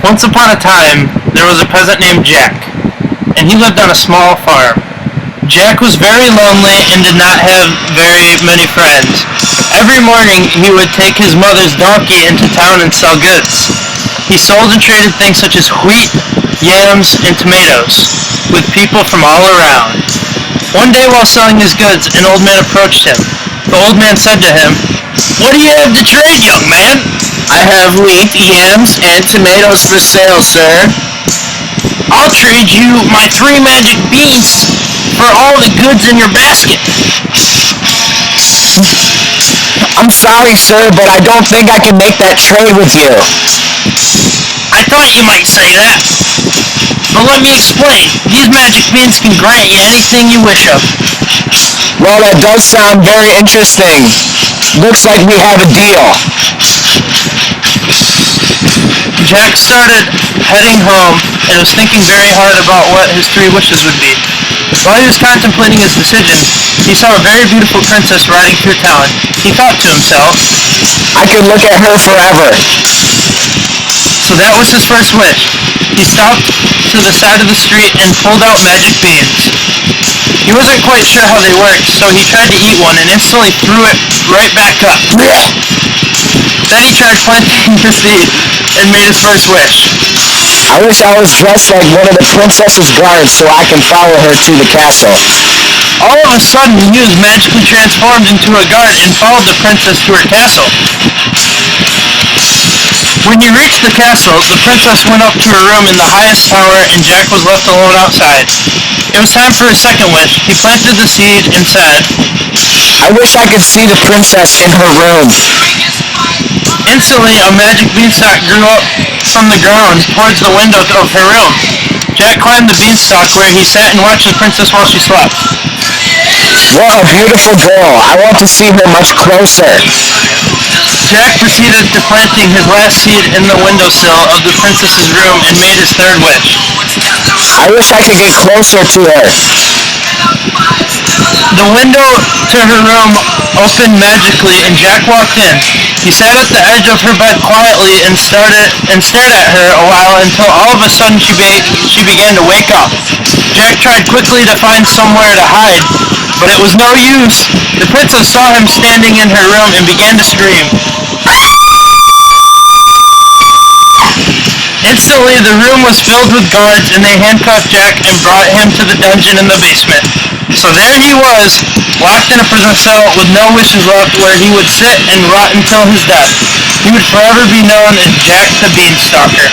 Once upon a time, there was a peasant named Jack, and he lived on a small farm. Jack was very lonely and did not have very many friends. Every morning, he would take his mother's donkey into town and sell goods. He sold and traded things such as wheat, yams, and tomatoes with people from all around. One day while selling his goods, an old man approached him. The old man said to him, "What do you have to trade, young man?" I have wheat, yams, and tomatoes for sale, sir. "I'll trade you my 3 magic beans for all the goods in your basket." I'm sorry, sir, but I don't think I can make that trade with you. "I thought you might say that. But let me explain. These magic beans can grant you anything you wish of." Well, that does sound very interesting. Looks like we have a deal. Jack started heading home and was thinking very hard about what his 3 wishes would be. While he was contemplating his decision, he saw a very beautiful princess riding through town. He thought to himself, I could look at her forever. so that was his first wish. He stopped to the side of the street and pulled out magic beans. He wasn't quite sure how they worked, so he tried to eat one and instantly threw it right back up. Then he tried planting the seed and made his first wish. I wish I was dressed like one of the princess's guards so I can follow her to the castle. All of a sudden, he was magically transformed into a guard and followed the princess to her castle. When he reached the castle, the princess went up to her room in the highest tower and Jack was left alone outside. It was time for his second wish. He planted the seed and said, I wish I could see the princess in her room. Instantly, a magic beanstalk grew up from the ground towards the window of her room. Jack climbed the beanstalk where he sat and watched the princess while she slept. What a beautiful girl. I want to see her much closer. Jack proceeded to planting his last seed in the windowsill of the princess's room and made his third wish. I wish I could get closer to her. The window to her room opened magically and Jack walked in. He sat at the edge of her bed quietly and stared at her a while until all of a sudden she began to wake up. Jack tried quickly to find somewhere to hide, but it was no use. The princess saw him standing in her room and began to scream. Instantly, the room was filled with guards and they handcuffed Jack and brought him to the dungeon in the basement. So there he was, locked in a prison cell with no wishes left, where he would sit and rot until his death. He would forever be known as Jack the Beanstalker.